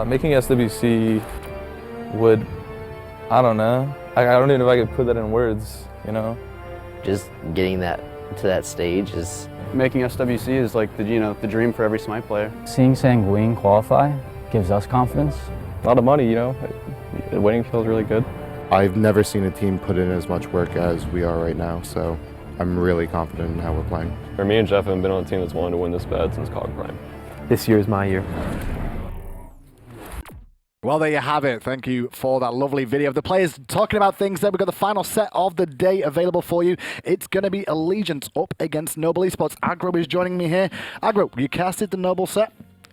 Making SWC would, I don't know. I don't even know if I could put that in words, you know? Just getting that to that stage is... Making SWC is like the dream for every Smite player. Seeing Sanguine qualify gives us confidence. A lot of money, you know. Winning feels really good. I've never seen a team put in as much work as we are right now, so I'm really confident in how we're playing. For me and Jeff have been on a team that's wanted to win this bad since COG Prime. This year is my year. Well, there you have it. Thank you for that lovely video of the players talking about things there. We've got the final set of the day available for you. It's going to be Allegiance up against Noble Esports. Agro is joining me here. Agro, you casted the Noble set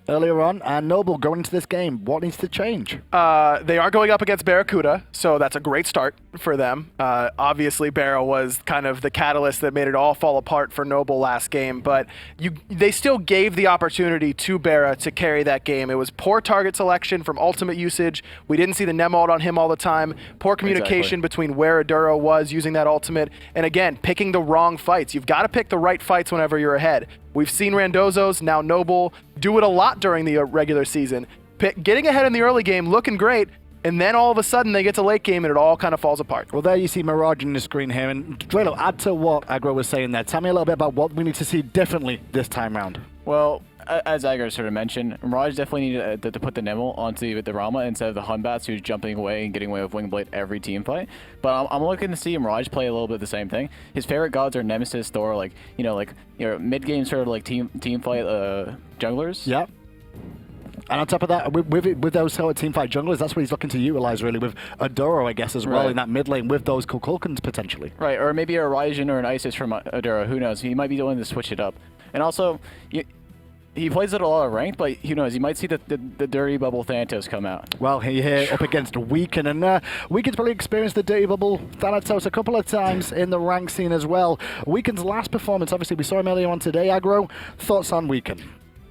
earlier on, and Noble going into this game, what needs to change? They are going up against Barracuda, so that's a great start for them. Obviously, Barra was kind of the catalyst that made it all fall apart for Noble last game, but they still gave the opportunity to Barra to carry that game. It was poor target selection from ultimate usage. We didn't see the Nemald on him all the time. Poor communication between where Aduro was using that ultimate, and again, picking the wrong fights. You've got to pick the right fights whenever you're ahead. We've seen Randozzo's, now Noble, do it a lot during the regular season. Getting ahead in the early game, looking great, and then all of a sudden they get to late game and it all kind of falls apart. Well, there you see Mirage on the screen here. And Drelo, add to what Agro was saying there. Tell me a little bit about what we need to see differently this time round. Well, as Agro sort of mentioned, Mirage definitely needed to put the Nemo onto the Rama instead of the Hunbats who's jumping away and getting away with Wingblade every team fight. But I'm looking to see Mirage play a little bit the same thing. His favorite gods are Nemesis, Thor, like mid-game sort of like team fight junglers. Yeah. And on top of that, with those sort of teamfight junglers, that's what he's looking to utilize really with Aduro, I guess, as well in that mid lane with those Kukulkans potentially. Right, or maybe a Ryzen or an Isis from Aduro, who knows? He might be willing to switch it up. And also, he plays it a lot of ranked, but who knows? You might see the Dirty Bubble Thanatos come out. Well, here up against Weaken, and Weaken's probably experienced the Dirty Bubble Thanatos a couple of times in the rank scene as well. Weaken's last performance, obviously we saw him earlier on today, Agro. Thoughts on Weaken?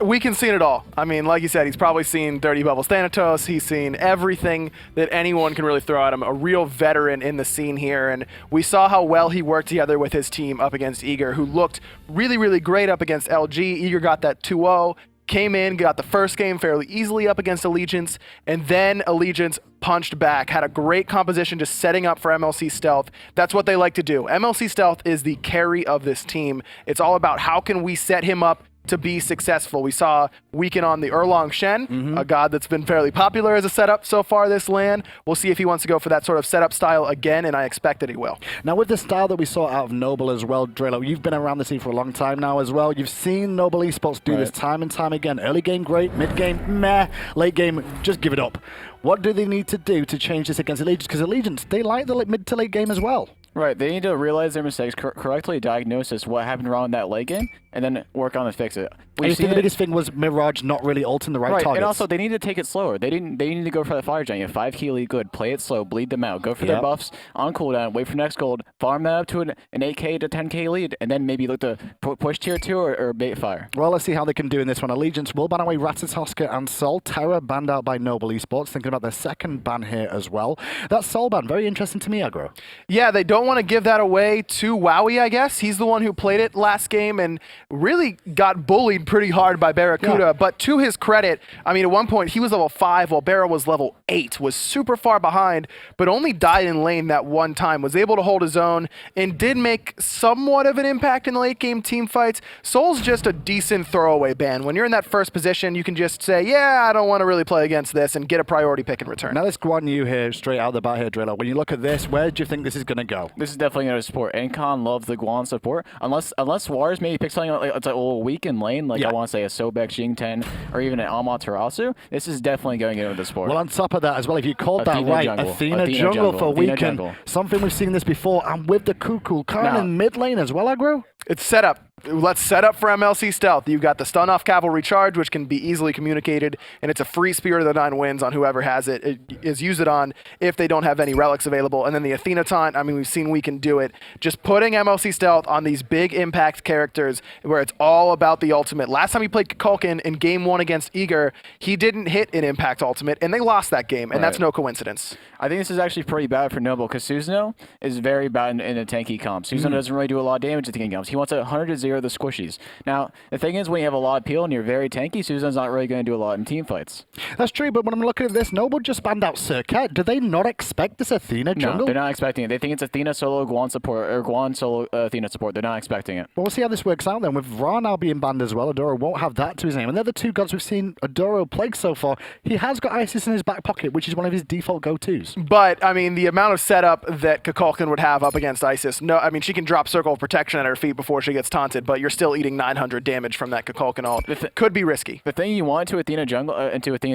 Weaken's seen it all. I mean, like you said, he's probably seen Dirty Bubbles Thanatos. He's seen everything that anyone can really throw at him. A real veteran in the scene here. And we saw how well he worked together with his team up against Eager, who looked really, really great up against LG. Eager got that 2-0, came in, got the first game fairly easily up against Allegiance, and then Allegiance punched back, had a great composition just setting up for MLC Stealth. That's what they like to do. MLC Stealth is the carry of this team. It's all about how can we set him up to be successful. We saw Weaken on the Erlong Shen, a god that's been fairly popular as a setup so far this LAN. We'll see if he wants to go for that sort of setup style again, and I expect that he will. Now with the style that we saw out of Noble as well, Drelo, you've been around the scene for a long time now as well. You've seen Noble Esports do this time and time again. Early game, great. Mid game, meh. Late game, just give it up. What do they need to do to change this against Allegiance? Because Allegiance, they like the mid to late game as well. Right, they need to realize their mistakes, correctly diagnose what happened wrong in that late game, and then work on and fix it. I think the biggest thing was Mirage not really ulting the right targets. And also they need to take it slower. They need to go for that fire giant. You have 5 key lead, good. Play it slow, bleed them out. Go for their buffs on cooldown, wait for next gold, farm that up to an 8k to 10k lead, and then maybe look to push tier 2 or bait fire. Well, let's see how they can do in this one. Allegiance will ban away Ratatoska and Sol. Terra banned out by Noble Esports, thinking about their second ban here as well. That Sol ban, very interesting to me, Agro. Yeah, they don't want to give that away to Wowy, I guess. He's the one who played it last game and really got bullied pretty hard by Barracuda. But to his credit, I mean, at one point he was level 5 while Barra was level 8, was super far behind, but only died in lane that one time, was able to hold his own, and did make somewhat of an impact in the late game team fights. Sol's just a decent throwaway ban. When you're in that first position, you can just say, yeah, I don't want to really play against this, and get a priority pick in return. Now this Guan Yu here, straight out the bat here, Driller. When you look at this, where do you think this is going to go? This is definitely going to support. Incon loves the Guan support. Unless Whalrus maybe picks something like it's a little weak in lane, like I want to say a Sobek, Jing 10, or even an Amaterasu, this is definitely going into the sport. Well, on top of that as well, if you called Athena that right, jungle. Athena jungle for Weaken. Something we've seen this before, and with the Kukulkan in mid lane as well, Agro? It's set up. Let's set up for MLC Stealth. You've got the stun off cavalry charge, which can be easily communicated, and it's a free Spirit of the 9 Winds on whoever has it. It is use it on if they don't have any relics available. And then the Athena taunt, I mean, we've seen we can do it. Just putting MLC Stealth on these big impact characters where it's all about the ultimate. Last time he played Kukulkan in game 1 against Eager, he didn't hit an impact ultimate, and they lost that game, and that's no coincidence. I think this is actually pretty bad for Noble, because Susano is very bad in a tanky comp. Susano doesn't really do a lot of damage to tanky comps. He wants to 100-0 the squishies. Now, the thing is, when you have a lot of peel and you're very tanky, Susano's not really going to do a lot in team fights. That's true, but when I'm looking at this, Noble just banned out Circuit. Do they not expect this Athena jungle? No, they're not expecting it. They think it's Athena solo Guan support, or Guan solo Athena support. They're not expecting it. Well, we'll see how this works out then. With Ra now being banned as well, Adoro won't have that to his name. And they're the two gods we've seen Adoro play so far. He has got Isis in his back pocket, which is one of his default go-tos. But, I mean, the amount of setup that Kukulkan would have up against Isis, no, I mean, she can drop Circle of Protection at her feet before she gets taunted, but you're still eating 900 damage from that Kukulkan ult. Could be risky. The thing you want into Athena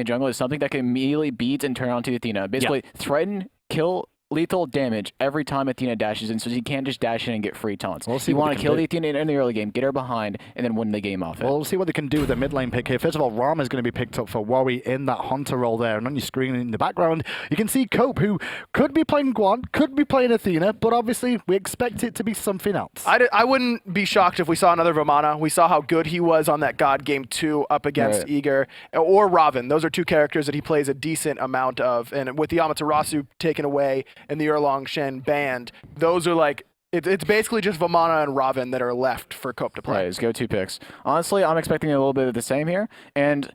jungle is something that can immediately beat and turn onto Athena. Basically, threaten, kill, lethal damage every time Athena dashes in, so you can't just dash in and get free taunts. You want to kill the Athena in the early game, get her behind, and then win the game off it. Well, we'll see what they can do with the mid lane pick here. First of all, Rama is going to be picked up for Wowy in that Hunter role there. And on your screen in the background, you can see Cope, who could be playing Guan, could be playing Athena, but obviously we expect it to be something else. I wouldn't be shocked if we saw another Vamana. We saw how good he was on that God Game 2 up against Igor, or Raven. Those are two characters that he plays a decent amount of. And with the Amaterasu taken away and the Erlong Shen banned, those are like, it's basically just Vamana and Raven that are left for Cope to play. Right, his go-to picks. Honestly, I'm expecting a little bit of the same here, and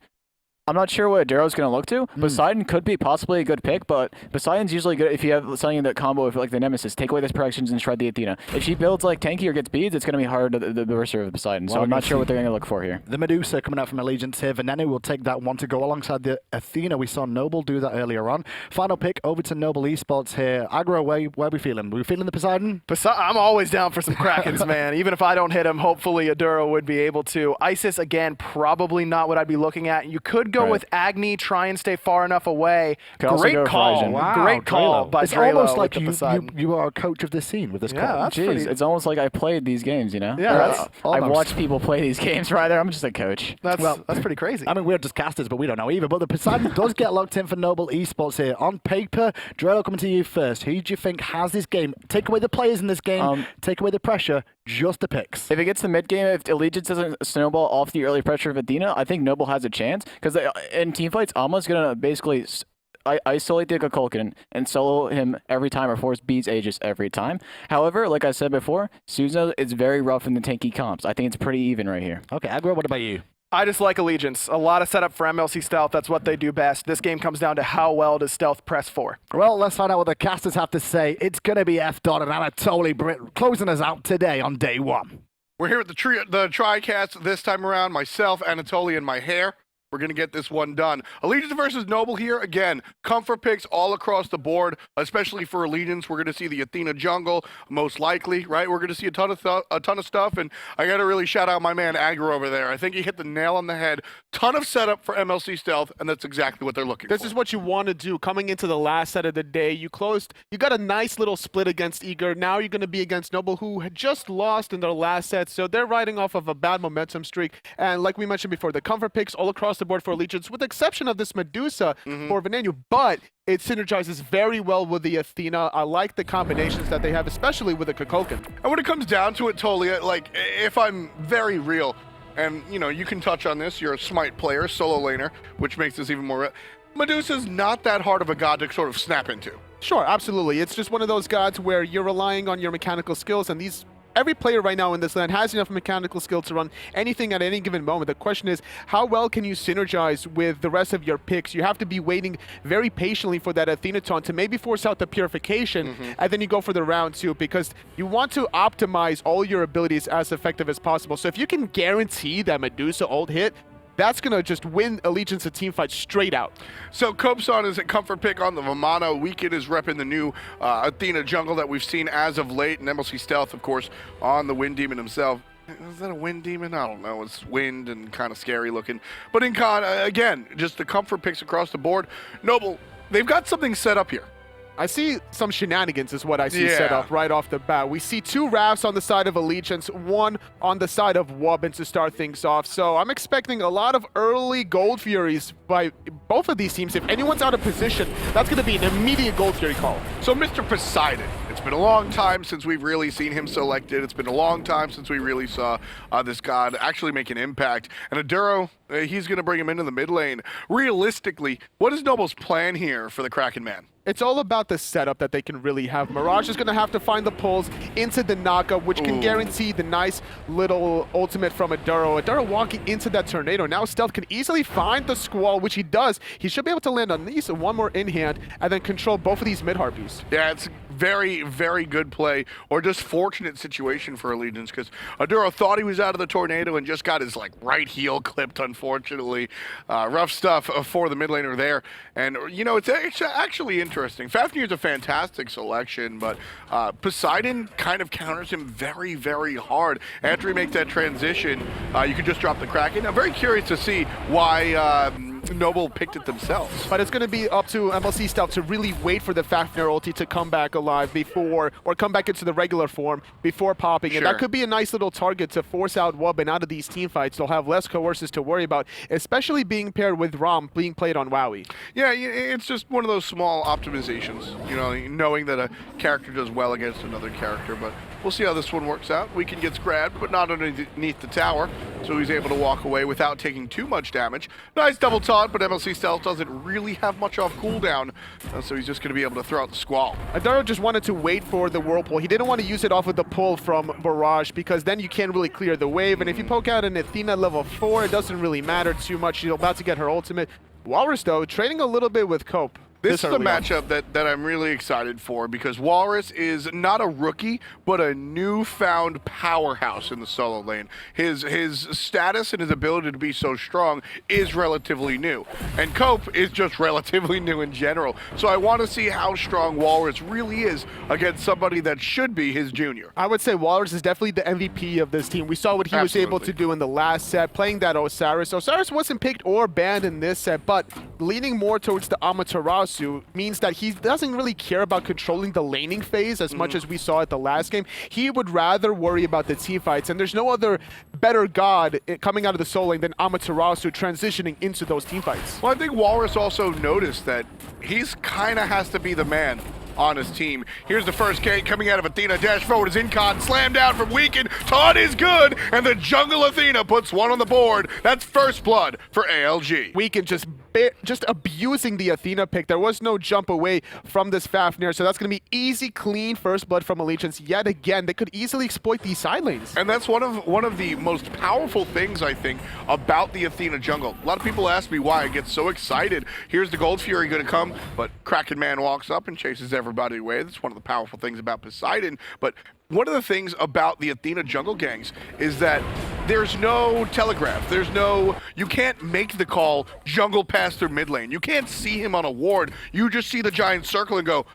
I'm not sure what Adero's going to look to. Poseidon could be possibly a good pick, but Poseidon's usually good if you have something that combo with like the Nemesis, take away the protections and shred the Athena. If she builds like tanky or gets beads, it's going to be hard to the Berserker of Poseidon. So I'm not sure what they're going to look for here. The Medusa coming out from Allegiance here. Venenu will take that one to go alongside the Athena. We saw Noble do that earlier on. Final pick over to Noble eSports here. Aggro, where are we feeling? Are we feeling the Poseidon? I'm always down for some Krakens, man. Even if I don't hit him, hopefully Aduro would be able to. Isis, again, probably not what I'd be looking at. You could go with Agni, try and stay far enough away. Great call. Wow, Great call by it's Drelo almost like with you are a coach of the scene with this call. That's Jeez, it's almost like I played these games, you know? Yeah, I've watched people play these games right there. I'm just a coach. That's pretty crazy. I mean, we're just casters, but we don't know either. But the Poseidon does get locked in for Noble eSports here. On paper, Drelo, coming to you first. Who do you think has this game? Take away the players in this game, take away the pressure, just the picks. If it gets to mid game, if Allegiance doesn't snowball off the early pressure of Athena, I think Noble has a chance. Because in teamfights, Alma's going to basically isolate the Kukulkan and solo him every time or force beats Aegis every time. However, like I said before, Susano is very rough in the tanky comps. I think it's pretty even right here. Okay, Aggro, what about you? I just like Allegiance. A lot of setup for MLC Stealth. That's what they do best. This game comes down to how well does Stealth press for. Well, let's find out what the casters have to say. It's going to be F-Dot and Anatoly closing us out today on day one. We're here at the TriCast this time around. Myself, Anatoly, and my hair. We're going to get this one done. Allegiance versus Noble here. Again, comfort picks all across the board, especially for Allegiance. We're going to see the Athena jungle, most likely, right? We're going to see a ton of stuff, and I got to really shout out my man Aggro over there. I think he hit the nail on the head. Ton of setup for MLC Stealth, and that's exactly what they're looking for. This is what you want to do. Coming into the last set of the day, you got a nice little split against Igor. Now you're going to be against Noble, who had just lost in their last set, so they're riding off of a bad momentum streak. And like we mentioned before, the comfort picks all across the board for Allegiance, with the exception of this Medusa for Venenu, but it synergizes very well with the Athena. I like the combinations that they have, especially with the Kukulkan. And when it comes down to it, Tolia, like, if I'm very real, and, you know, you can touch on this, you're a Smite player, solo laner, which makes this even more... Medusa's not that hard of a god to sort of snap into. Sure, absolutely. It's just one of those gods where you're relying on your mechanical skills, and every player right now in this land has enough mechanical skill to run anything at any given moment. The question is, how well can you synergize with the rest of your picks? You have to be waiting very patiently for that Athena taunt to maybe force out the purification, and then you go for the round 2, because you want to optimize all your abilities as effective as possible. So if you can guarantee that Medusa ult hit, that's going to just win Allegiance a team fight straight out. So Copeson is a comfort pick on the Vamana. Weekend is repping the new Athena jungle that we've seen as of late. And MLC Stealth, of course, on the Wind Demon himself. Is that a Wind Demon? I don't know. It's wind and kind of scary looking. But Incon, again, just the comfort picks across the board. Noble, they've got something set up here. I see some shenanigans is what I see set up right off the bat. We see 2 Rafts on the side of Allegiance, 1 on the side of Wubbn to start things off. So I'm expecting a lot of early Gold Furies by both of these teams. If anyone's out of position, that's going to be an immediate Gold Fury call. So Mr. Poseidon, it's been a long time since we've really seen him selected. It's been a long time since we really saw this god actually make an impact. And Aduro, He's going to bring him into the mid lane. Realistically, what is Noble's plan here for the Kraken man? It's all about the setup that they can really have. Mirage is going to have to find the pulls into the knockup, which can guarantee the nice little ultimate from Aduro. Aduro walking into that tornado. Now Stealth can easily find the Squall, which he does. He should be able to land on least one more in hand and then control both of these mid harpies. Yeah, it's very, very good play, or just fortunate situation for Allegiance, because Aduro thought he was out of the tornado and just got his right heel clipped, unfortunately. Rough stuff for the mid laner there. And, you know, it's actually interesting. Fafnir is a fantastic selection, but Poseidon kind of counters him very, very hard. After he makes that transition, you could just drop the Kraken. I'm very curious to see why Noble picked it themselves. But it's going to be up to MLC Stealth to really wait for the Fafnir ulti to come back alive before, or come back into the regular form before popping. And that could be a nice little target to force out Wubbn out of these team fights. They'll have less coerces to worry about, especially being paired with Ram being played on Wowy. Yeah, it's just one of those small optimizations, you know, knowing that a character does well against another character. But we'll see how this one works out. Weekend gets grabbed, but not underneath the tower, so he's able to walk away without taking too much damage. Nice double taunt, but MLC Stealth doesn't really have much off cooldown, so he's just going to be able to throw out the Squall. Aduro just wanted to wait for the Whirlpool. He didn't want to use it off of the pull from Mirage, because then you can't really clear the wave, and if you poke out an Athena level 4, it doesn't really matter too much. She's about to get her ultimate. Whalrus, though, trading a little bit with Cope. This is a matchup that I'm really excited for, because Whalrus is not a rookie, but a newfound powerhouse in the solo lane. His status and his ability to be so strong is relatively new. And Cope is just relatively new in general. So I want to see how strong Whalrus really is against somebody that should be his junior. I would say Whalrus is definitely the MVP of this team. We saw what he was able to do in the last set, playing that Osiris. Osiris wasn't picked or banned in this set, but leaning more towards the Amaterasu means that he doesn't really care about controlling the laning phase as much as we saw at the last game. He would rather worry about the team fights, and there's no other better god coming out of the solo lane than Amaterasu transitioning into those team fights. Well, I think Whalrus also noticed that he's kind of has to be the man on his team. Here's the first gate coming out of Athena. Dash forward is Incon. Slam down from Weekend. Taunt is good. And the jungle Athena puts one on the board. That's first blood for ALG. Weekend just abusing the Athena pick. There was no jump away from this Fafnir, so that's going to be easy, clean first blood from Allegiance yet again. They could easily exploit these side lanes. And that's one of the most powerful things, I think, about the Athena jungle. A lot of people ask me why I get so excited. Here's the Gold Fury going to come, but Kraken Man walks up and chases everybody away. That's one of the powerful things about Poseidon. But one of the things about the Athena jungle gangs is that there's no telegraph. You can't make the call jungle pass through mid lane. You can't see him on a ward. You just see the giant circle and go,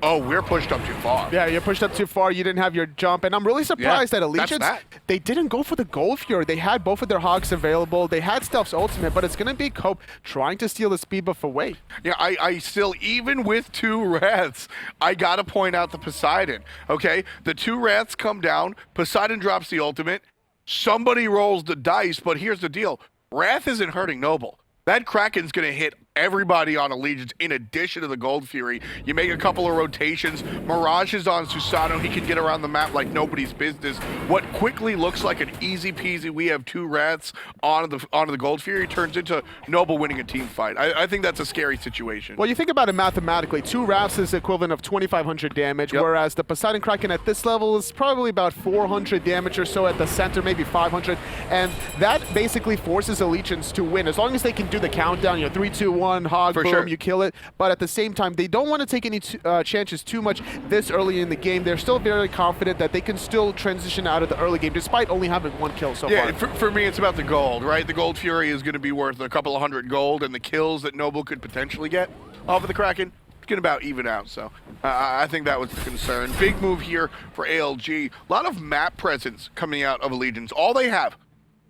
oh, we're pushed up too far. Yeah, you're pushed up too far. You didn't have your jump. And I'm really surprised that Allegiance, they didn't go for the Gold Fury. They had both of their Hogs available. They had Stealth's ultimate, but it's going to be Cope trying to steal the speed buff away. Yeah, I still, even with two Wraths, I got to point out the Poseidon, okay? The two Wraths come down. Poseidon drops the ultimate. Somebody rolls the dice, but here's the deal. Wrath isn't hurting Noble. That Kraken's going to hit everybody on Allegiance in addition to the Gold Fury. You make a couple of rotations. Mirage is on Susano. He can get around the map like nobody's business. What quickly looks like an easy peasy, we have two Rats onto the Gold Fury, turns into Noble winning a team fight. I think that's a scary situation. Well, you think about it mathematically. Two Rats is the equivalent of 2,500 damage, whereas the Poseidon Kraken at this level is probably about 400 damage or so at the center, maybe 500. And that basically forces Allegiance to win. As long as they can do the countdown, 3, 2, 1, hog, boom, you kill it. But at the same time, they don't want to take any chances too much this early in the game. They're still very confident that they can still transition out of the early game, despite only having one kill so far. Yeah, for me, it's about the gold, right? The Gold Fury is going to be worth a couple of hundred gold, and the kills that Noble could potentially get off of the Kraken, it's going to about even out. So I think that was the concern. Big move here for ALG. A lot of map presence coming out of Allegiance. All they have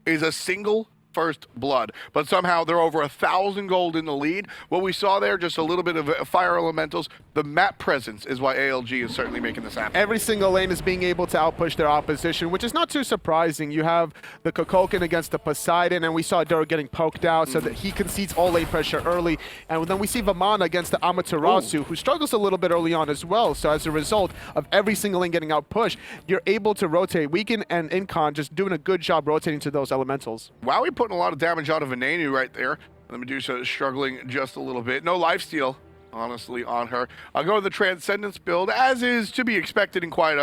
is a single first blood, but somehow they're over 1,000 gold in the lead. What we saw there, just a little bit of fire elementals. The map presence is why ALG is certainly making this happen. Every single lane is being able to outpush their opposition, which is not too surprising. You have the Kukulkan against the Poseidon, and we saw Aduro getting poked out so that he concedes all lane pressure early. And then we see Vamana against the Amaterasu, who struggles a little bit early on as well. So as a result of every single lane getting outpushed, you're able to rotate. Weekend and Incon just doing a good job rotating to those elementals. Wowy putting a lot of damage out of Venenu right there. The Medusa is struggling just a little bit. No lifesteal, honestly, on her. I'll go with the Transcendence build, as is to be expected, and quite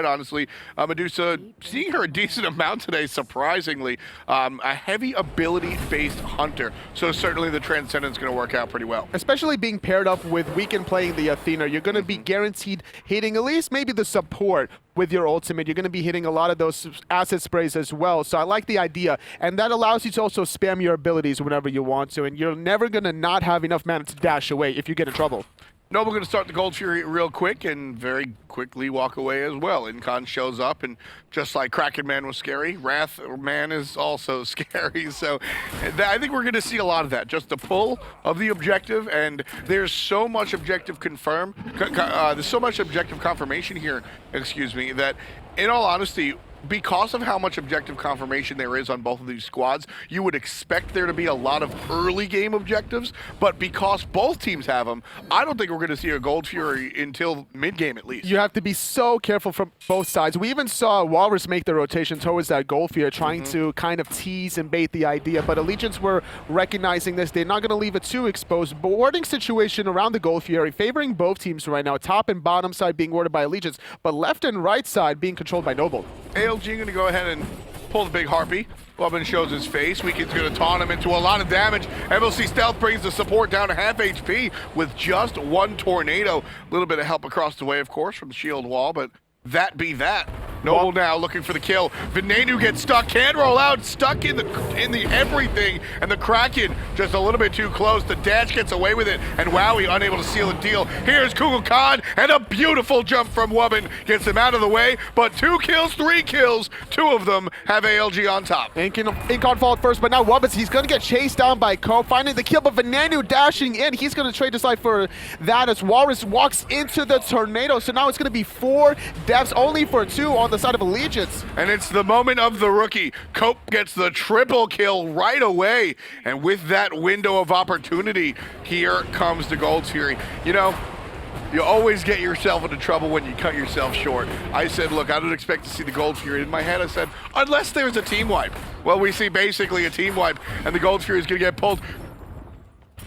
honestly. Medusa, seeing her a decent amount today, surprisingly. A heavy ability-based hunter, so certainly the Transcendence is going to work out pretty well. Especially being paired up with Weekend playing the Athena, you're going to be guaranteed hitting at least maybe the support with your ultimate. You're going to be hitting a lot of those acid sprays as well. So I like the idea. And that allows you to also spam your abilities whenever you want to. And you're never going to not have enough mana to dash away if you get in trouble. Noble going to start the Gold Fury real quick and very quickly walk away as well. Incon shows up, and just like Kraken Man was scary, Wrath Man is also scary. So I think we're going to see a lot of that. Just the pull of the objective, and there's so much objective there's so much objective confirmation here, excuse me, that in all honesty, because of how much objective confirmation there is on both of these squads, you would expect there to be a lot of early game objectives, but because both teams have them, I don't think we're going to see a Gold Fury until mid-game at least. You have to be so careful from both sides. We even saw Whalrus make the rotation towards that Gold Fury, trying to kind of tease and bait the idea, but Allegiance were recognizing this. They're not going to leave it too exposed. Boarding situation around the Gold Fury, favoring both teams right now, top and bottom side being warded by Allegiance, but left and right side being controlled by Noble. ALG going to go ahead and pull the big Harpy. Wubbn shows his face. Weekend's going to taunt him into a lot of damage. MLC Stealth brings the support down to half HP with just one tornado. A little bit of help across the way, of course, from the shield wall, but that be that. Noble now looking for the kill. Venenu gets stuck, can't roll out, stuck in the everything, and the Kraken just a little bit too close. The dash gets away with it, and Wowy unable to seal the deal. Here's Kukulkan, and a beautiful jump from Wubbn gets him out of the way, but 2 kills, 3 kills, 2 of them have ALG on top. Incon followed first, but now Wubbn, he's going to get chased down by Cope, finding the kill, but Venenu dashing in. He's going to trade his life for that as Whalrus walks into the tornado, so now it's going to be 4 deaths, only for 2 on the side of Allegiance. And it's the moment of the rookie. Cope gets the triple kill right away. And with that window of opportunity, here comes the Gold Fury. You know, you always get yourself into trouble when you cut yourself short. I said, look, I don't expect to see the Gold Fury. In my head, I said, unless there's a team wipe. Well, we see basically a team wipe, and the Gold Fury is going to get pulled.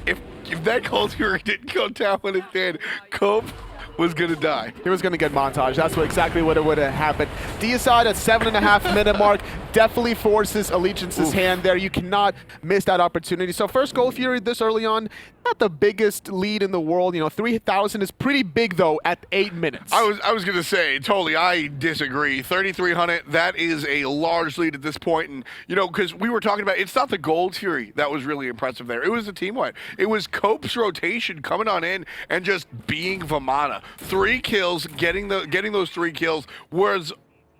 If that Gold Fury didn't go down when it did, Cope was gonna die. He was gonna get montage. That's exactly what it would have happened. Deicide at 7.5 minute mark definitely forces Allegiance's hand there. You cannot miss that opportunity. So first Gold Fury this early on, not the biggest lead in the world. You know, 3,000 is pretty big though at 8 minutes. I was gonna say, totally, I disagree. 3,300, that is a large lead at this point. And you know, because we were talking about, it's not the Gold Fury that was really impressive there. It was the team wipe. It was Cope's rotation coming on in and just being Vamana. 3 kills, getting those 3 kills was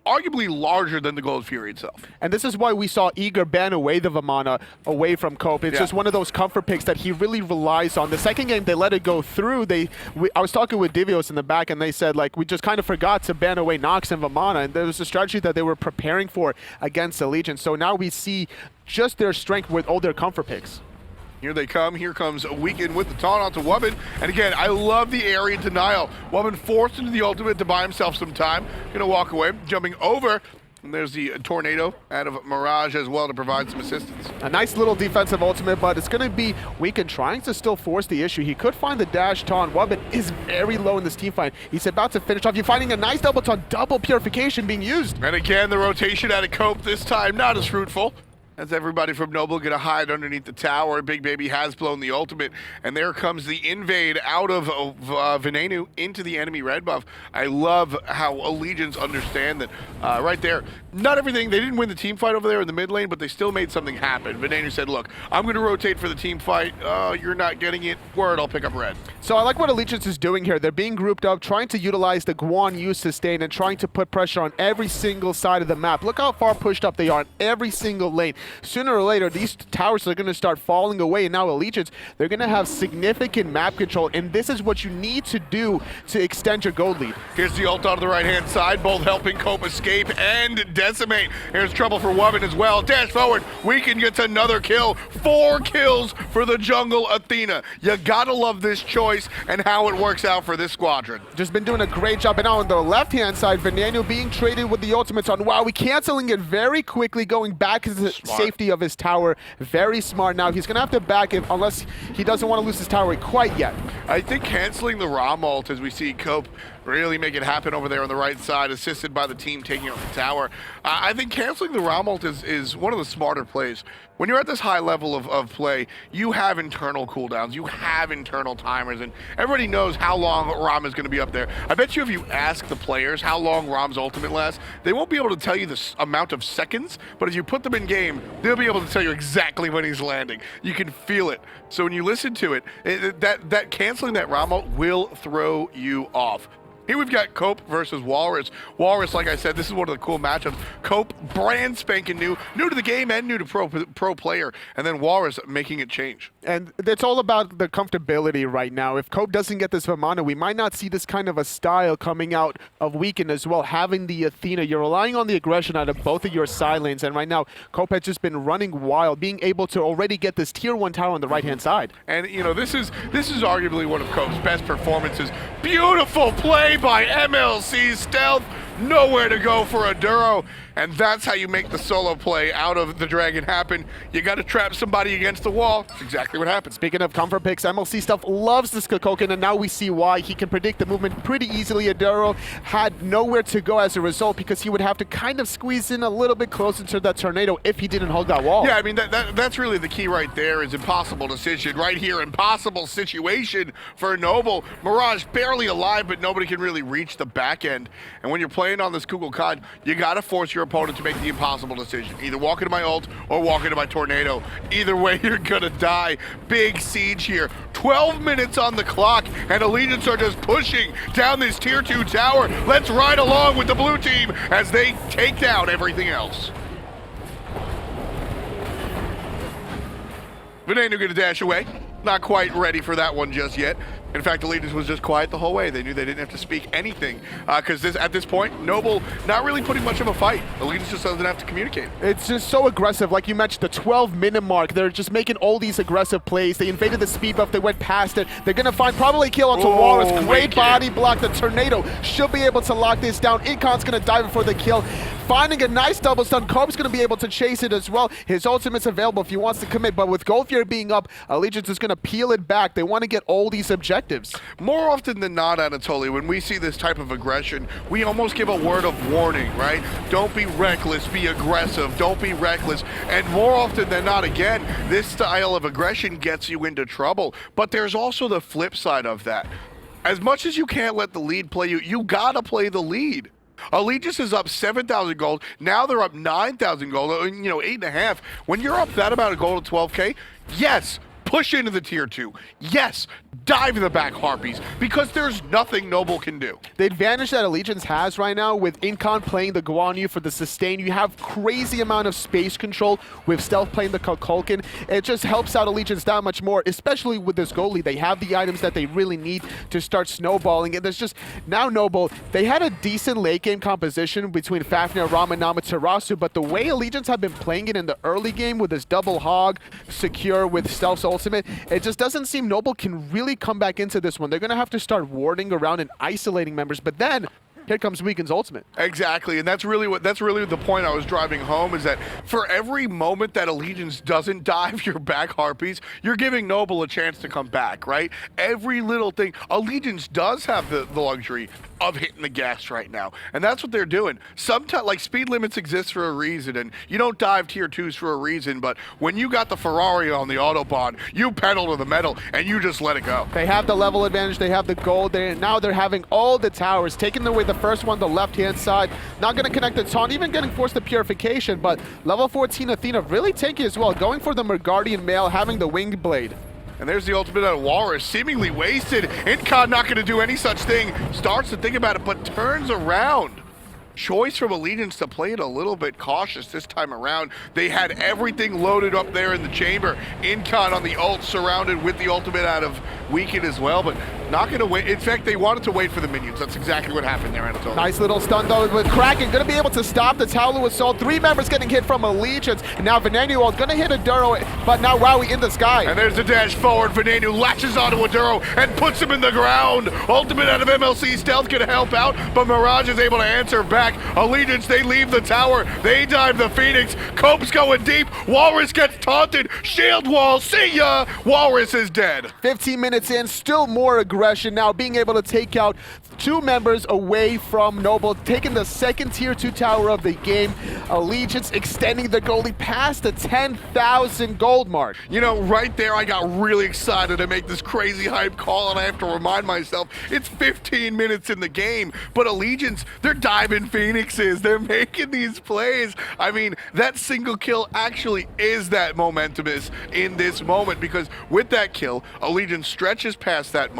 arguably larger than the Gold Fury itself. And this is why we saw Eager ban away the Vamana away from Cope. It's just one of those comfort picks that he really relies on. The second game, they let it go through. I was talking with Divios in the back, and they said, like, we just kind of forgot to ban away Nox and Vamana, and there was a strategy that they were preparing for against Allegiance. So now we see just their strength with all their comfort picks. Here they come. Here comes Weekend with the taunt onto Wubbn. And again, I love the area denial. Wubbn forced into the ultimate to buy himself some time. Gonna walk away, jumping over. And there's the tornado out of Mirage as well to provide some assistance. A nice little defensive ultimate, but it's going to be Weekend trying to still force the issue. He could find the dash taunt. Wubbn is very low in this team fight. He's about to finish off. You're finding a nice double taunt, double purification being used. And again, the rotation out of Cope this time not as fruitful. As everybody from Noble gonna hide underneath the tower. Big Baby has blown the ultimate, and there comes the invade out of Venenu into the enemy red buff. I love how Allegiance understand that right there. Not everything, they didn't win the team fight over there in the mid lane, but they still made something happen. Venenu said, look, I'm gonna rotate for the team fight. You're not getting it. Word, I'll pick up red. So I like what Allegiance is doing here. They're being grouped up, trying to utilize the Guan use sustain and trying to put pressure on every single side of the map. Look how far pushed up they are in every single lane. Sooner or later, these towers are going to start falling away, and now Allegiance, they're going to have significant map control, and this is what you need to do to extend your gold lead. Here's the ult on the right-hand side, both helping Cope escape and decimate. Here's trouble for Wubbn as well. Dash forward, Weekend gets another kill. 4 kills for the jungle Athena. You gotta love this choice and how it works out for this squadron. Just been doing a great job, and now on the left-hand side, Venenu being traded with the ultimates on Wowy, canceling it very quickly, going back to the safety of his tower. Very smart. Now he's going to have to back it unless he doesn't want to lose his tower quite yet. I think canceling the Rama ult, as we see Cope really make it happen over there on the right side, assisted by the team taking out the tower. I think canceling the Rama ult is one of the smarter plays. When you're at this high level of play, you have internal cooldowns, you have internal timers, and everybody knows how long Ram is going to be up there. I bet you if you ask the players how long Ram's ultimate lasts, they won't be able to tell you the amount of seconds, but if you put them in game, they'll be able to tell you exactly when he's landing. You can feel it. So when you listen to it, that canceling that Ram ult will throw you off. Here we've got Cope versus Whalrus. Whalrus, like I said, this is one of the cool matchups. Cope, brand spanking new to the game and new to pro player, and then Whalrus making it change. And it's all about the comfortability right now. If Cope doesn't get this Vamana, we might not see this kind of a style coming out of Weekend as well. Having the Athena, you're relying on the aggression out of both of your side lanes, and right now, Cope has just been running wild, being able to already get this tier 1 tower on the right-hand side. And, you know, this is arguably one of Cope's best performances. Beautiful play by MLC Stealth. Nowhere to go for a Duro, and that's how you make the solo play out of the Dragon happen. You got to trap somebody against the wall. That's exactly what happened. Speaking of comfort picks, MLC Stuff loves this Kukulkan, and now we see why. He can predict the movement pretty easily. Aduro had nowhere to go as a result because he would have to kind of squeeze in a little bit closer to that tornado if he didn't hold that wall. Yeah, I mean, that's really the key right there, is impossible decision. Right here, impossible situation for Noble. Mirage barely alive, but nobody can really reach the back end. And when you're playing on this Kukulkan, you got to force your opponent to make the impossible decision. Either walk into my ult or walk into my tornado. Either way, you're gonna die. Big siege here. 12 minutes on the clock, and Allegiance are just pushing down this tier 2 tower. Let's ride along with the blue team as they take down everything else. Venenu gonna dash away. Not quite ready for that one just yet. In fact, Allegiance was just quiet the whole way. They knew they didn't have to speak anything because at this point, Noble not really putting much of a fight. Allegiance just doesn't have to communicate. It's just so aggressive. Like you mentioned, the 12-minute mark, they're just making all these aggressive plays. They invaded the speed buff. They went past it. They're going to find probably a kill onto Whalrus. Great body block. The tornado should be able to lock this down. Incon's going to dive for the kill. Finding a nice double stun. Cope's going to be able to chase it as well. His ultimate's available if he wants to commit, but with Goldfear being up, Allegiance is going to peel it back. They want to get all these objectives. More often than not, Anatoly, when we see this type of aggression, we almost give a word of warning, right? Don't be reckless, be aggressive, don't be reckless. And more often than not, again, this style of aggression gets you into trouble. But there's also the flip side of that. As much as you can't let the lead play you, you gotta play the lead. Allegiance is up 7,000 gold. Now they're up 9,000 gold, 8.5. When you're up that amount of gold at 12K, yes, push into the tier 2. Yes, dive the back Harpies, because there's nothing Noble can do. The advantage that Allegiance has right now with Incon playing the Guan for the sustain, you have crazy amount of space control with Stealth playing the Kukulkan. It just helps out Allegiance that much more, especially with this goalie. They have the items that they really need to start snowballing. And there's just, now Noble, they had a decent late game composition between Fafnir, Rama, and Amaterasu, but the way Allegiance have been playing it in the early game with this double hog, secure with Stealth's ultimate, it just doesn't seem Noble can really come back into this one. They're going to have to start warding around and isolating members, but then here comes Weekend's ultimate. Exactly, and that's really the point I was driving home, is that for every moment that Allegiance doesn't dive your back Harpies, you're giving Noble a chance to come back, right? Every little thing. Allegiance does have the luxury of hitting the gas right now, and that's what they're doing. Sometimes, like, speed limits exist for a reason, and you don't dive tier 2s for a reason, but when you got the Ferrari on the Autobahn, you pedal to the metal, and you just let it go. They have the level advantage, they have the gold, now they're having all the towers, taking away the first one, the left-hand side, not going to connect the taunt, even getting forced to purification, but level 14 Athena really tanky as well, going for the Mergardian Mail, having the Winged Blade. And there's the ultimate out of Whalrus, seemingly wasted. Incon not going to do any such thing. Starts to think about it, but turns around. Choice from Allegiance to play it a little bit cautious this time around. They had everything loaded up there in the chamber. Incon on the ult, surrounded with the ultimate out of Weekend as well, but Not going to wait. In fact, they wanted to wait for the minions. That's exactly what happened there, Anatoly. Nice little stun though with Kraken. Going to be able to stop the Taolu Assault. 3 members getting hit from Allegiance. And now Venenu is going to hit Aduro, but now Wowy in the sky. And there's the dash forward. Venenu latches onto Aduro and puts him in the ground. Ultimate out of MLC Stealth can help out, but Mirage is able to answer back. Allegiance, they leave the tower. They dive the Phoenix. Cope's going deep. Whalrus gets taunted. Shield wall. See ya. Whalrus is dead. 15 minutes in, still more aggression now, being able to take out 2 members away from Noble, taking the second tier 2 tower of the game. Allegiance extending the goalie past the 10,000 gold mark. You know, right there, I got really excited to make this crazy hype call, and I have to remind myself, it's 15 minutes in the game, but Allegiance, they're diving Phoenixes. They're making these plays. I mean, that single kill actually is that momentumous in this moment, because with that kill, Allegiance stretches past that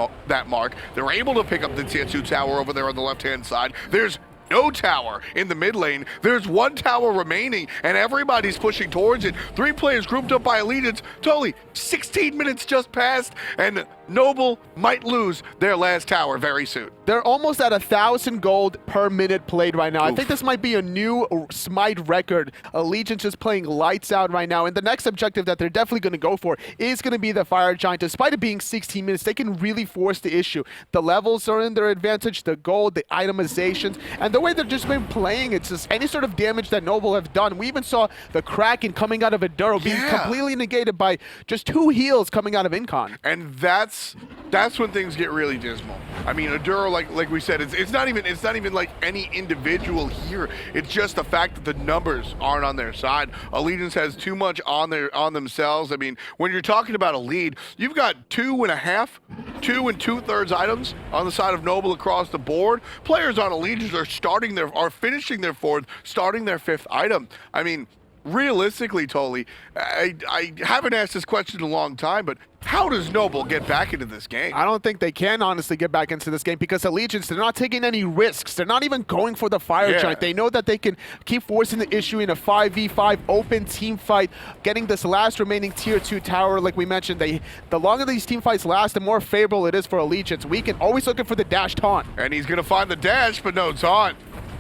mark. They're able to pick up the tier 2 tower over there on the left-hand side. There's no tower in the mid lane. There's 1 tower remaining, and everybody's pushing towards it. 3 players grouped up by Allegiance. Totally, 16 minutes just passed, and Noble might lose their last tower very soon. They're almost at 1,000 gold per minute played right now. Oof. I think this might be a new Smite record. Allegiance is playing lights out right now, and the next objective that they're definitely going to go for is going to be the Fire Giant. Despite it being 16 minutes, they can really force the issue. The levels are in their advantage, the gold, the itemizations, and the way they've just been playing, it's just any sort of damage that Noble have done. We even saw the Kraken coming out of Aduro being completely negated by just 2 heals coming out of Incon. And that's when things get really dismal. I mean, Aduro, like we said, it's not even like any individual here. It's just the fact that the numbers aren't on their side. Allegiance has too much on themselves. I mean, when you're talking about a lead, you've got 2 2/3 items on the side of Noble across the board. Players on Allegiance are finishing their 4th, starting their 5th item. I mean, realistically, Tolly, I haven't asked this question in a long time, but how does Noble get back into this game? I don't think they can honestly get back into this game because Allegiance, they're not taking any risks. They're not even going for the Fire Giant. They know that they can keep forcing the issue in a 5v5 open team fight, getting this last remaining tier 2 tower. Like we mentioned, the longer these team fights last, the more favorable it is for Allegiance. We can always looking for the dash taunt. And he's going to find the dash, but no taunt.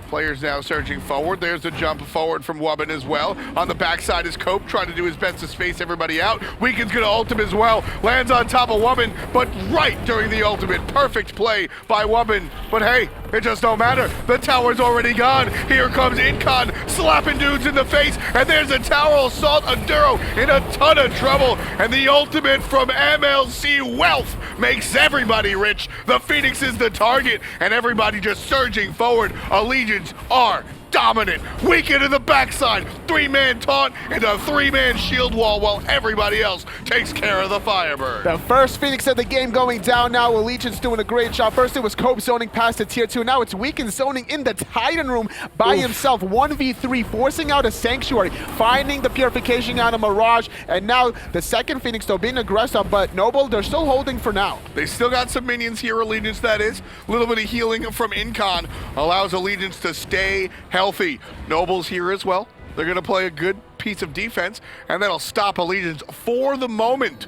Players now surging forward. There's the jump forward from Wubbn as well. On the backside is Cope trying to do his best to space everybody out. Weekend's gonna ult him as well. Lands on top of Wubbn, but right during the ultimate. Perfect play by Wubbn. But hey, it just don't matter. The tower's already gone. Here comes Incon slapping dudes in the face. And there's a tower assault. Aduro in a ton of trouble. And the ultimate from MLC Wealth makes everybody rich. The Phoenix is the target. And everybody just surging forward. Allegiance are dominant. Weekend in the backside. 3-man taunt and a 3-man shield wall while everybody else takes care of the Firebird. The first Phoenix of the game going down now. Allegiance doing a great job. First it was Cope zoning past the tier 2. Now it's Weekend zoning in the Titan room by himself. 1v3, forcing out a Sanctuary, finding the purification out of Mirage, and now the second Phoenix though being aggressive, but Noble, they're still holding for now. They still got some minions here, Allegiance, that is. A little bit of healing from Incon allows Allegiance to stay healthy. Noble's here as well. They're going to play a good piece of defense, and that'll stop Allegiance for the moment.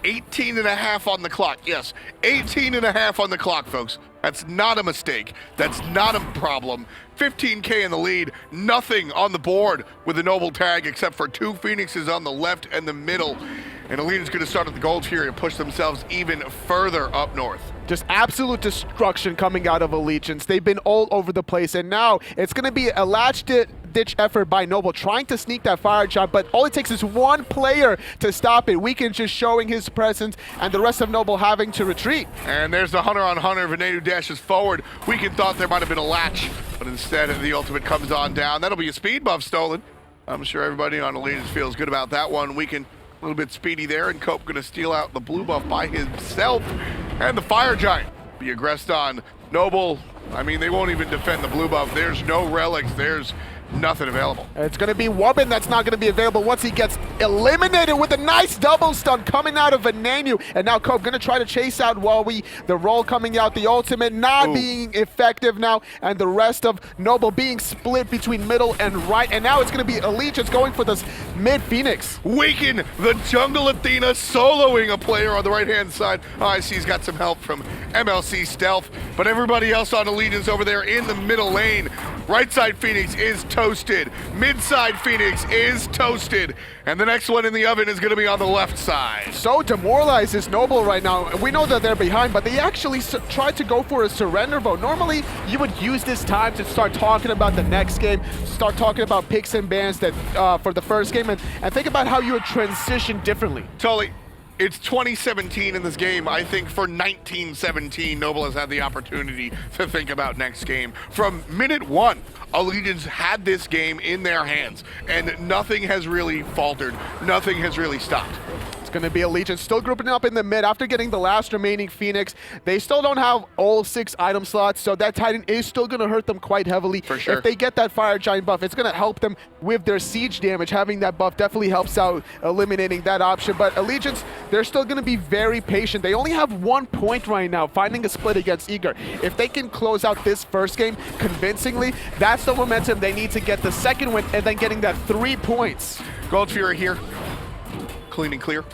18.5 on the clock. Yes, 18.5 on the clock, folks. That's not a mistake. That's not a problem. 15K in the lead. Nothing on the board with the Noble tag except for 2 Phoenixes on the left and the middle. And Allegiance going to start at the gold tier and push themselves even further up north. Just absolute destruction coming out of Allegiance. They've been all over the place, and now it's going to be a last-ditch effort by Noble trying to sneak that Fire Giant, but all it takes is 1 player to stop it. Weekend just showing his presence, and the rest of Noble having to retreat. And there's the Hunter on Hunter. Venenu dashes forward. Weekend thought there might have been a latch, but instead the ultimate comes on down. That'll be a speed buff stolen. I'm sure everybody on Allegiance feels good about that one. Weekend a little bit speedy there, and Cope gonna steal out the blue buff by himself. And the Fire Giant be aggressed on Noble. I mean, they won't even defend the blue buff. There's no relics. There's nothing available. It's going to be Wubbn that's not going to be available once he gets eliminated with a nice double stun coming out of Venenu. And now Cope going to try to chase out Wowy. The roll coming out, the ultimate not being effective now, and the rest of Noble being split between middle and right. And now it's going to be Allegiance going for this mid Phoenix. Weaken the jungle Athena, soloing a player on the right-hand side. Oh, I see he's got some help from MLC Stealth, but everybody else on Allegiance over there in the middle lane. Right side Phoenix is toasted. Mid side Phoenix is toasted. And the next one in the oven is going to be on the left side. So demoralized is Noble right now. We know that they're behind, but they actually tried to go for a surrender vote. Normally, you would use this time to start talking about the next game, start talking about picks and bans that for the first game, and think about how you would transition differently. Totally. It's 2017 in this game. I think for 1917, Noble has had the opportunity to think about next game. From minute one, Allegiance had this game in their hands, and nothing has really faltered. Nothing has really stopped. It's going to be Allegiance still grouping up in the mid after getting the last remaining Phoenix. They still don't have all 6 item slots, so that Titan is still going to hurt them quite heavily. For sure. If they get that Fire Giant buff, it's going to help them with their siege damage. Having that buff definitely helps out eliminating that option. But Allegiance, they're still going to be very patient. They only have 1 point right now, finding a split against Eager. If they can close out this first game convincingly, that's the momentum they need to get the second win and then getting that 3 points. Gold Fury here. Clean and clear.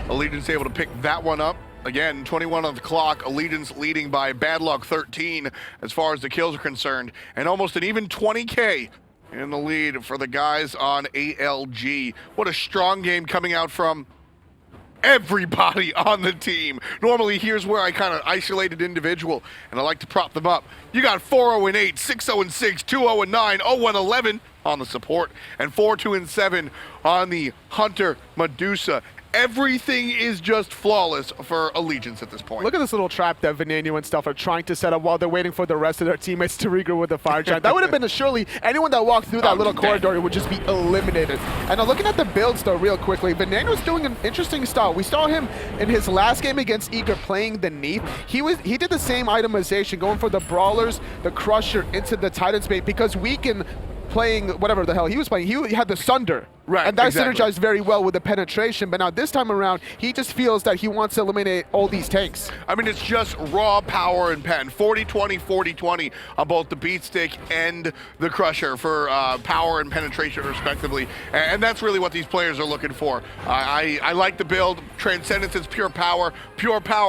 Allegiance able to pick that one up. Again, 21 on the clock. Allegiance leading by bad luck 13 as far as the kills are concerned. And almost an even 20K in the lead for the guys on ALG. What a strong game coming out from everybody on the team. Normally, here's where I kind of isolated individual, and I like to prop them up. You got 4-0-8, 6-0-6, 2-0-9, 0-11 on the support, and 4-2-7 on the Hunter Medusa. Everything is just flawless for Allegiance at this point. Look at this little trap that Venenu and stuff are trying to set up while they're waiting for the rest of their teammates to regroup with the Fire Giant. That would have been surely anyone that walked through that little corridor would just be eliminated. And now looking at the builds though real quickly, Venenu's doing an interesting style. We saw him in his last game against Eager playing the Neath. He did the same itemization, going for the Brawlers, the Crusher into the Titan's bait, because Weaken playing whatever the hell he was playing, he had the Sunder. Right, and that exactly. synergized very well with the penetration, but now this time around, he just feels that he wants to eliminate all these tanks. I mean, it's just raw power and pen. 40-20, 40-20 on both the Beat Stick and the Crusher for power and penetration, respectively. And that's really what these players are looking for. I like the build. Transcendence is pure power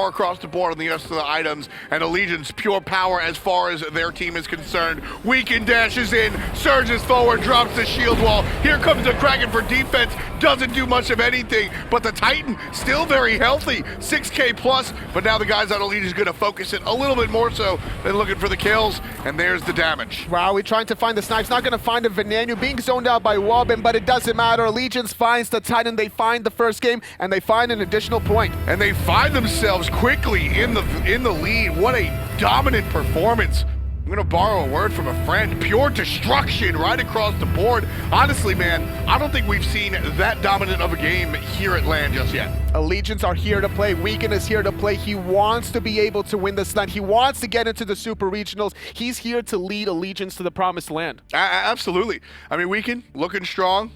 across the board on the rest of the items, and Allegiance, pure power as far as their team is concerned. Weaken dashes in, surges forward, drops the shield wall. Here comes the Kraken for defense, doesn't do much of anything, but the Titan still very healthy, 6K plus, but now the guys on Allegiance going to focus it a little bit more so than looking for the kills, and there's the damage. Wow, we're trying to find the snipes, not going to find a Venenu, being zoned out by Wubbn, but it doesn't matter. Allegiance finds the Titan, they find the first game, and they find an additional point. And they find themselves quickly in the lead. What a dominant performance. I'm gonna borrow a word from a friend. Pure destruction right across the board. Honestly, man, I don't think we've seen that dominant of a game here at LAN just yet. Allegiance are here to play. Weaken is here to play. He wants to be able to win this land. He wants to get into the Super Regionals. He's here to lead Allegiance to the promised land. Absolutely. I mean, Weaken looking strong.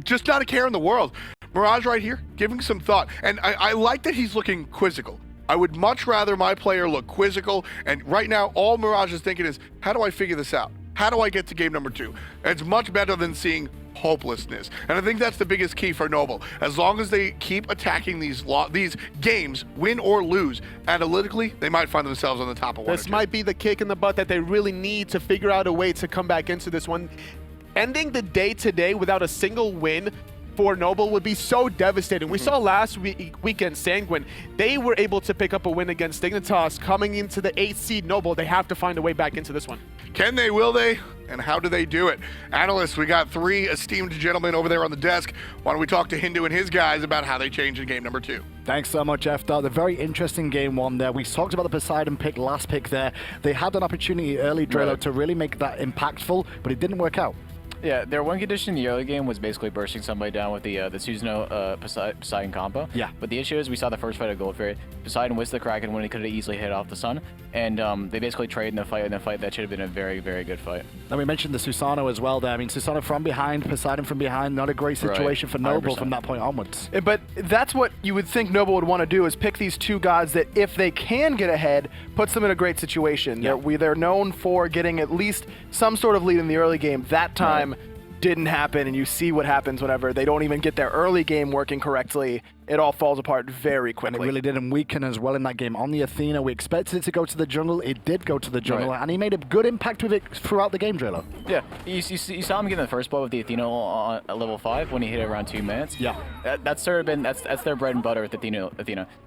Just not a care in the world. Mirage right here, giving some thought. And I like that he's looking quizzical. I would much rather my player look quizzical, and right now all Mirage is thinking is, how do I figure this out? How do I get to game number 2? It's much better than seeing hopelessness. And I think that's the biggest key for Noble. As long as they keep attacking these games, win or lose, analytically, they might find themselves on the top of one. This might be the kick in the butt that they really need to figure out a way to come back into this one. Ending the day today without a single win for Noble would be so devastating. We saw last weekend Sanguine, they were able to pick up a win against Dignitas coming into the 8th seed Noble. They have to find a way back into this one. Can they, will they, and how do they do it? Analysts, we got 3 esteemed gentlemen over there on the desk. Why don't we talk to Hindu and his guys about how they changed in game number 2. Thanks so much, F-Dot. The very interesting game 1 there. We talked about the Poseidon pick, last pick there. They had an opportunity early, Drelo, to really make that impactful, but it didn't work out. Yeah, their win condition in the early game was basically bursting somebody down with the Susano Poseidon combo. Yeah. But the issue is we saw the first fight of Gold Fairy. Poseidon whisked the Kraken when he could have easily hit off the sun, and they basically traded in a fight that should have been a very, very good fight. And we mentioned the Susano as well there. I mean, Susano from behind, Poseidon from behind, not a great situation for Noble 100%. from that point onwards. But that's what you would think Noble would want to do, is pick these two gods that, if they can get ahead, puts them in a great situation. Yeah. They're known for getting at least some sort of lead in the early game. That time didn't happen, and you see what happens whenever they don't even get their early game working correctly. It all falls apart very quickly. And it really did him weaken as well in that game on the Athena. We expected it to go to the jungle. It did go to the jungle, and he made a good impact with it throughout the game, Drelo. Yeah, you saw him get in the first blow with the Athena on level 5 when he hit it around 2 minutes. Yeah. That's sort of been that's their bread and butter with Athena.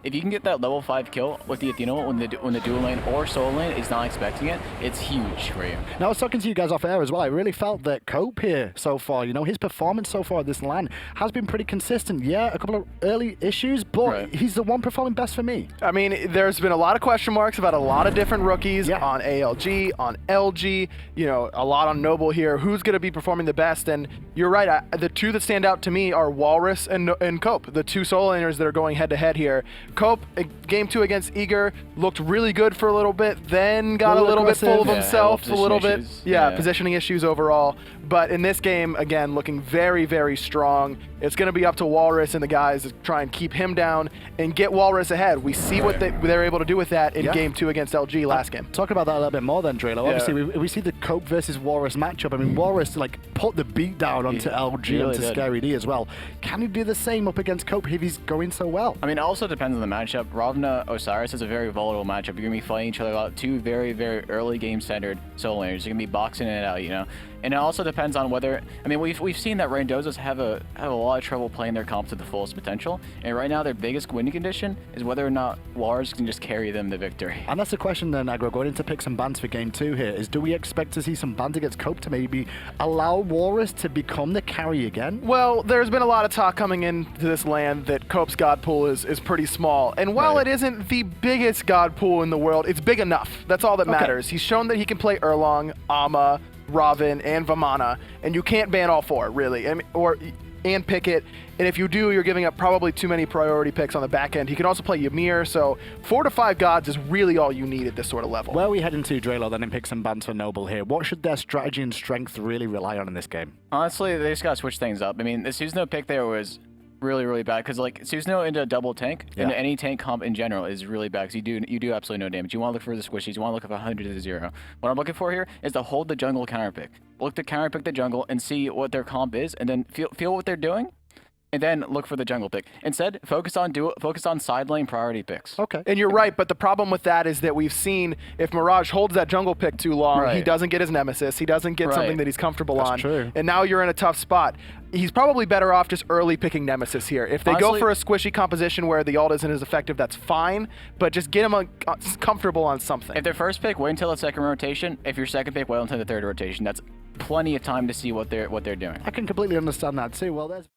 If you can get that level 5 kill with the Athena when the dual lane or solo lane is not expecting it, it's huge for you. Now, I was talking to you guys off air as well. I really felt that Cope here so far, you know, his performance so far at this LAN has been pretty consistent. Yeah, a couple of early issues, but he's the one performing best for me. I mean, there's been a lot of question marks about a lot of different rookies on ALG, on LG, you know, a lot on Noble here. Who's going to be performing the best? And you're right, the two that stand out to me are Whalrus and Cope, the two solo laners that are going head-to-head here. Cope, game 2 against Eager, looked really good for a little bit, then got a little bit full of himself, a little bit, positioning issues overall. But in this game, again, looking very, very strong. It's going to be up to Whalrus and the guys to try and keep him down and get Whalrus ahead. We see what they're able to do with that in game 2 against LG last game. Talk about that a little bit more then, Drelo. Obviously, we see the Cope versus Whalrus matchup. I mean, Whalrus like put the beat down onto LG and to Scary D as well. Can he do the same up against Cope if he's going so well? I mean, it also depends on the matchup. Ravna Osiris is a very volatile matchup. You're going to be fighting each other out, two very, very early game centered solo laners. You're going to be boxing it out, you know. And it also depends on whether, I mean, we've seen that Randozas have a lot of trouble playing their comp to the fullest potential. And right now, their biggest winning condition is whether or not Whalrus can just carry them to victory. And that's the question then, Agro, going into pick some bans for game 2 here, is do we expect to see some bans against Cope to maybe allow Whalrus to become the carry again? Well, there's been a lot of talk coming into this land that Cope's god pool is pretty small. And while it isn't the biggest god pool in the world, it's big enough. That's all that matters. He's shown that he can play Erlong, Ama, Robin, and Vamana, and you can't ban all 4, really, and pick it. And if you do, you're giving up probably too many priority picks on the back end. He can also play Ymir, so 4 to 5 gods is really all you need at this sort of level. Where are we heading to, Drelo, then, in picks and bans for Noble here? What should their strategy and strength really rely on in this game? Honestly, they just got to switch things up. I mean, the Susano pick there was really, really bad because like Susano into a double tank into any tank comp in general is really bad because you do absolutely no damage. You want to look for the squishies. You want to look at 100 to 0. What I'm looking for here is to hold the jungle counter pick. Look to counter pick the jungle and see what their comp is, and then feel what they're doing, and then look for the jungle pick. Instead, focus on side lane priority picks. Okay. And you're right, but the problem with that is that we've seen if Mirage holds that jungle pick too long, he doesn't get his nemesis. He doesn't get something that he's comfortable on. True. And now you're in a tough spot. He's probably better off just early picking nemesis here. If they go for a squishy composition where the ult isn't as effective, that's fine, but just get him comfortable on something. If their first pick, wait until the second rotation. If your second pick, wait until the third rotation. That's plenty of time to see what they're doing. I can completely understand that too. Well, there's